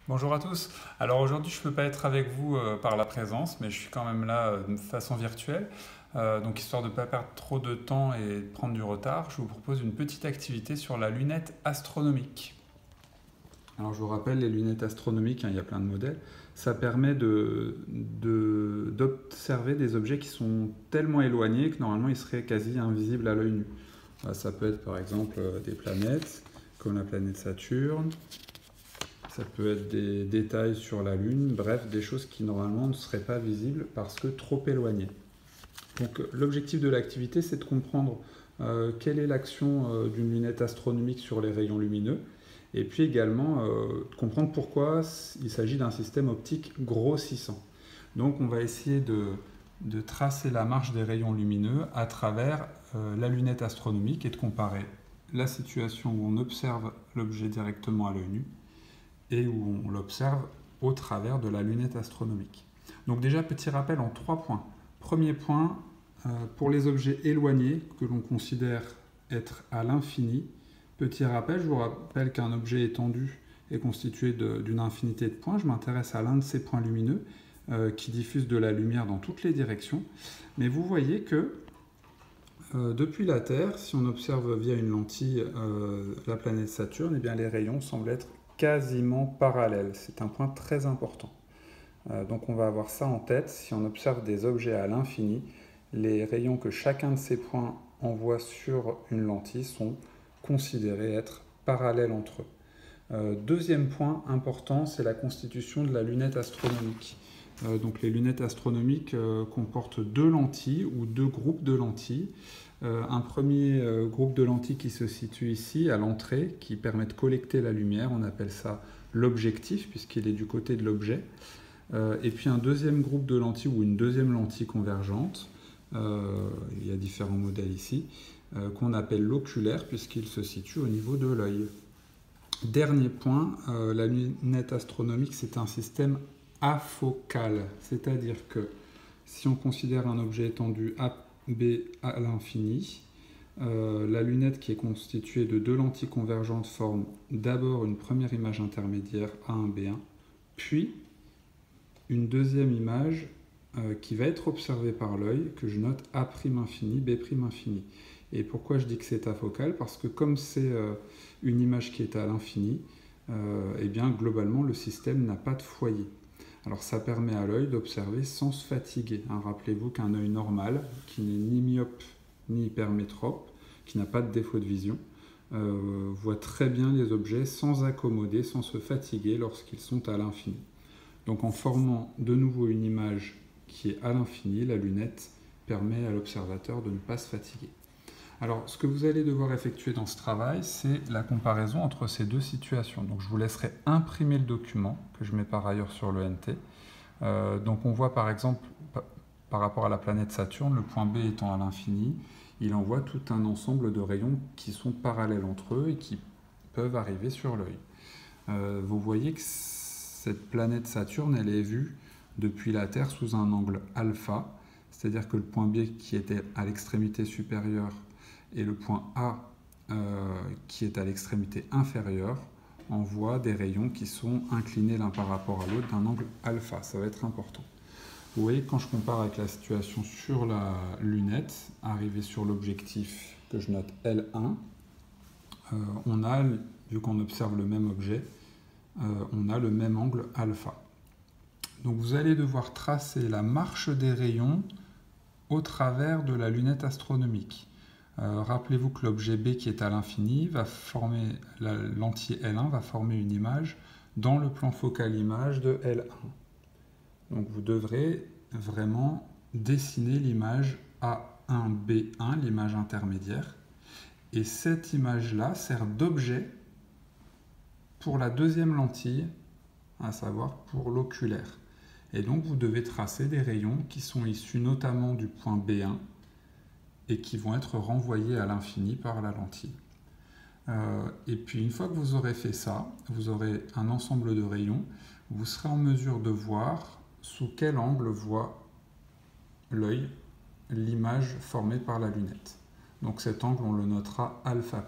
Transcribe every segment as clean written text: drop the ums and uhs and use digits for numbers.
Bonjour à tous. Alors aujourd'hui, je ne peux pas être avec vous par la présence, mais je suis quand même là de façon virtuelle. Donc histoire de ne pas perdre trop de temps et de prendre du retard, je vous propose une petite activité sur la lunette astronomique. Alors je vous rappelle, les lunettes astronomiques, hein, il y a plein de modèles, ça permet d'observer des objets qui sont tellement éloignés que normalement ils seraient quasi invisibles à l'œil nu. Ça peut être par exemple des planètes, comme la planète Saturne. Ça peut être des détails sur la Lune, bref, des choses qui normalement ne seraient pas visibles parce que trop éloignées. Donc l'objectif de l'activité, c'est de comprendre quelle est l'action d'une lunette astronomique sur les rayons lumineux, et puis également de comprendre pourquoi il s'agit d'un système optique grossissant. Donc on va essayer de tracer la marche des rayons lumineux à travers la lunette astronomique et de comparer la situation où on observe l'objet directement à l'œil nu et où on l'observe au travers de la lunette astronomique. Donc déjà, petit rappel en 3 points. Premier point, pour les objets éloignés que l'on considère être à l'infini, petit rappel, je vous rappelle qu'un objet étendu est constitué d'une infinité de points. Je m'intéresse à l'un de ces points lumineux qui diffusent de la lumière dans toutes les directions. Mais vous voyez que depuis la Terre, si on observe via une lentille la planète Saturne, eh bien, les rayons semblent être quasiment parallèles. C'est un point très important. Donc on va avoir ça en tête. Si on observe des objets à l'infini, les rayons que chacun de ces points envoie sur une lentille sont considérés être parallèles entre eux. Deuxième point important, c'est la constitution de la lunette astronomique. Donc les lunettes astronomiques comportent deux lentilles ou deux groupes de lentilles. Un premier groupe de lentilles qui se situe ici à l'entrée, qui permet de collecter la lumière, on appelle ça l'objectif puisqu'il est du côté de l'objet. Et puis un deuxième groupe de lentilles ou une deuxième lentille convergente, il y a différents modèles ici, qu'on appelle l'oculaire puisqu'il se situe au niveau de l'œil. Dernier point, la lunette astronomique c'est un système afocal, c'est-à-dire que si on considère un objet étendu AB à l'infini, la lunette qui est constituée de deux lentilles convergentes forme d'abord une première image intermédiaire A1B1, puis une deuxième image qui va être observée par l'œil, que je note A' infini, B' infini. Et pourquoi je dis que c'est afocal? Parce que comme c'est une image qui est à l'infini, eh bien globalement le système n'a pas de foyer. Alors ça permet à l'œil d'observer sans se fatiguer. Hein. Rappelez-vous qu'un œil normal, qui n'est ni myope ni hypermétrope, qui n'a pas de défaut de vision, voit très bien les objets sans accommoder, sans se fatiguer lorsqu'ils sont à l'infini. Donc en formant de nouveau une image qui est à l'infini, la lunette permet à l'observateur de ne pas se fatiguer. Alors, ce que vous allez devoir effectuer dans ce travail, c'est la comparaison entre ces deux situations. Donc, je vous laisserai imprimer le document, que je mets par ailleurs sur le NT. Donc, on voit par exemple, par rapport à la planète Saturne, le point B étant à l'infini, il envoie tout un ensemble de rayons qui sont parallèles entre eux et qui peuvent arriver sur l'œil. Vous voyez que cette planète Saturne, elle est vue depuis la Terre sous un angle alpha, c'est-à-dire que le point B qui était à l'extrémité supérieure et le point A qui est à l'extrémité inférieure envoie des rayons qui sont inclinés l'un par rapport à l'autre d'un angle alpha. Ça va être important. Vous voyez, quand je compare avec la situation sur la lunette, arrivée sur l'objectif que je note L1, on a, vu qu'on observe le même objet, on a le même angle alpha. Donc vous allez devoir tracer la marche des rayons au travers de la lunette astronomique. Rappelez-vous que l'objet B qui est à l'infini va former, la lentille L1 va former une image dans le plan focal image de L1. Donc vous devrez vraiment dessiner l'image A1B1, l'image intermédiaire. Et cette image-là sert d'objet pour la deuxième lentille, à savoir pour l'oculaire. Et donc vous devez tracer des rayons qui sont issus notamment du point B1 et qui vont être renvoyés à l'infini par la lentille. Et puis une fois que vous aurez fait ça, vous aurez un ensemble de rayons, vous serez en mesure de voir sous quel angle voit l'œil l'image formée par la lunette. Donc cet angle, on le notera alpha'.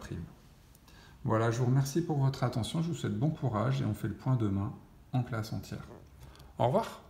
Voilà, je vous remercie pour votre attention, je vous souhaite bon courage et on fait le point demain en classe entière. Au revoir!